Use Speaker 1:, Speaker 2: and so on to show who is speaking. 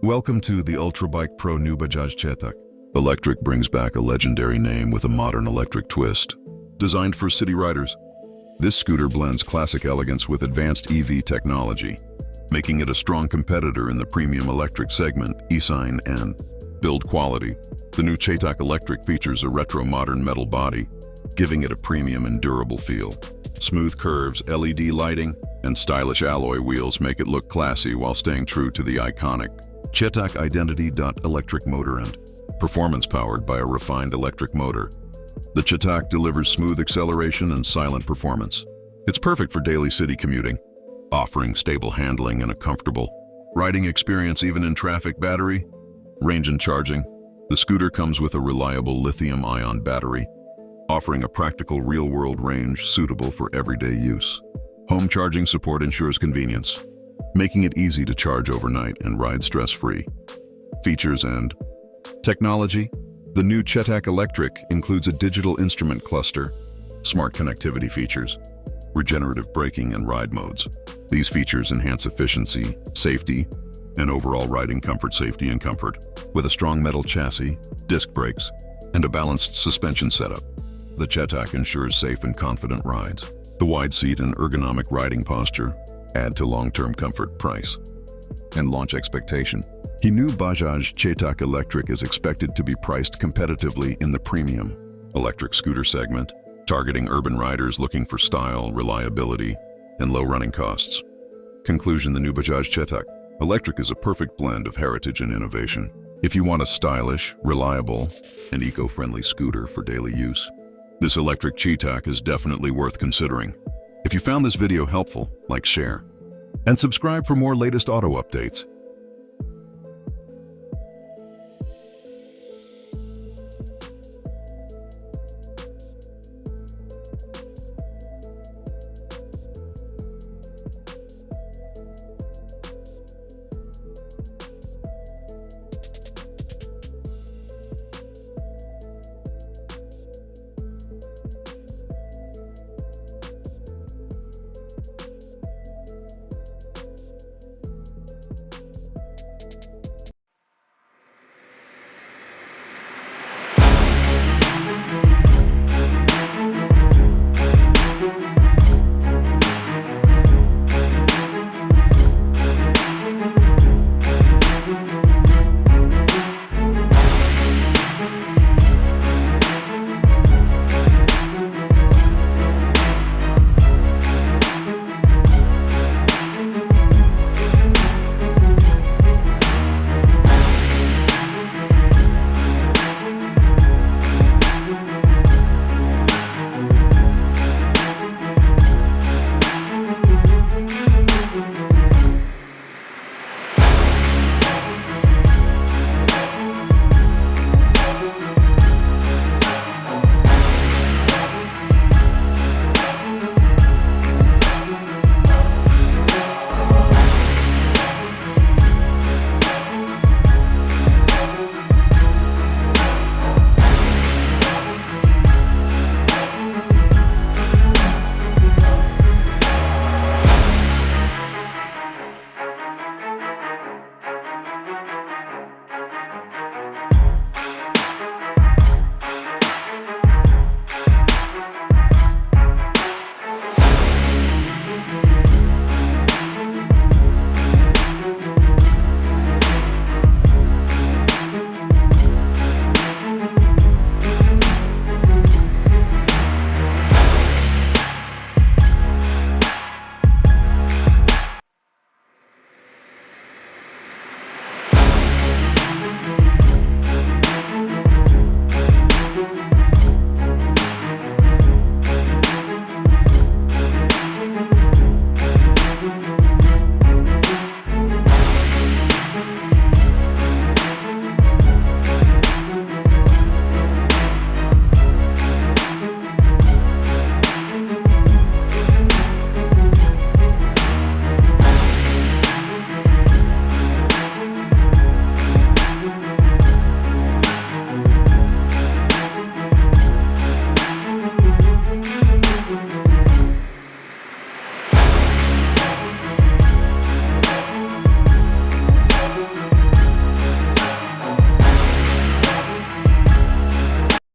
Speaker 1: Welcome to the Ultra Bike Pro new Bajaj Chetak Electric brings back a legendary name with a modern electric twist. Designed for city riders, this scooter blends classic elegance with advanced EV technology, making it a strong competitor in the premium electric segment, e-sign and build quality. The new Chetak Electric features a retro modern metal body, giving it a premium and durable feel. Smooth curves, LED lighting, and stylish alloy wheels make it look classy while staying true to the iconic Chetak identity. Electric motor and performance powered by a refined electric motor. The Chetak delivers smooth acceleration and silent performance. It's perfect for daily city commuting, offering stable handling and a comfortable riding experience even in traffic. Battery, range and charging. The scooter comes with a reliable lithium-ion battery, offering a practical real-world range suitable for everyday use. Home charging support ensures convenience, making it easy to charge overnight and ride stress-free. Features and technology. The new Chetak Electric includes a digital instrument cluster, smart connectivity features, regenerative braking and ride modes. These features enhance efficiency, safety, and overall riding comfort. Safety and comfort. With a strong metal chassis, disc brakes, and a balanced suspension setup, the Chetak ensures safe and confident rides. The wide seat and ergonomic riding posture add to long-term comfort. Price and launch expectation. The new Bajaj Chetak Electric is expected to be priced competitively in the premium electric scooter segment, targeting urban riders looking for style, reliability, and low running costs. Conclusion: the new Bajaj Chetak Electric is a perfect blend of heritage and innovation. If you want a stylish, reliable, and eco-friendly scooter for daily use, this electric Chetak is definitely worth considering. If you found this video helpful, like, share, and subscribe for more latest auto updates.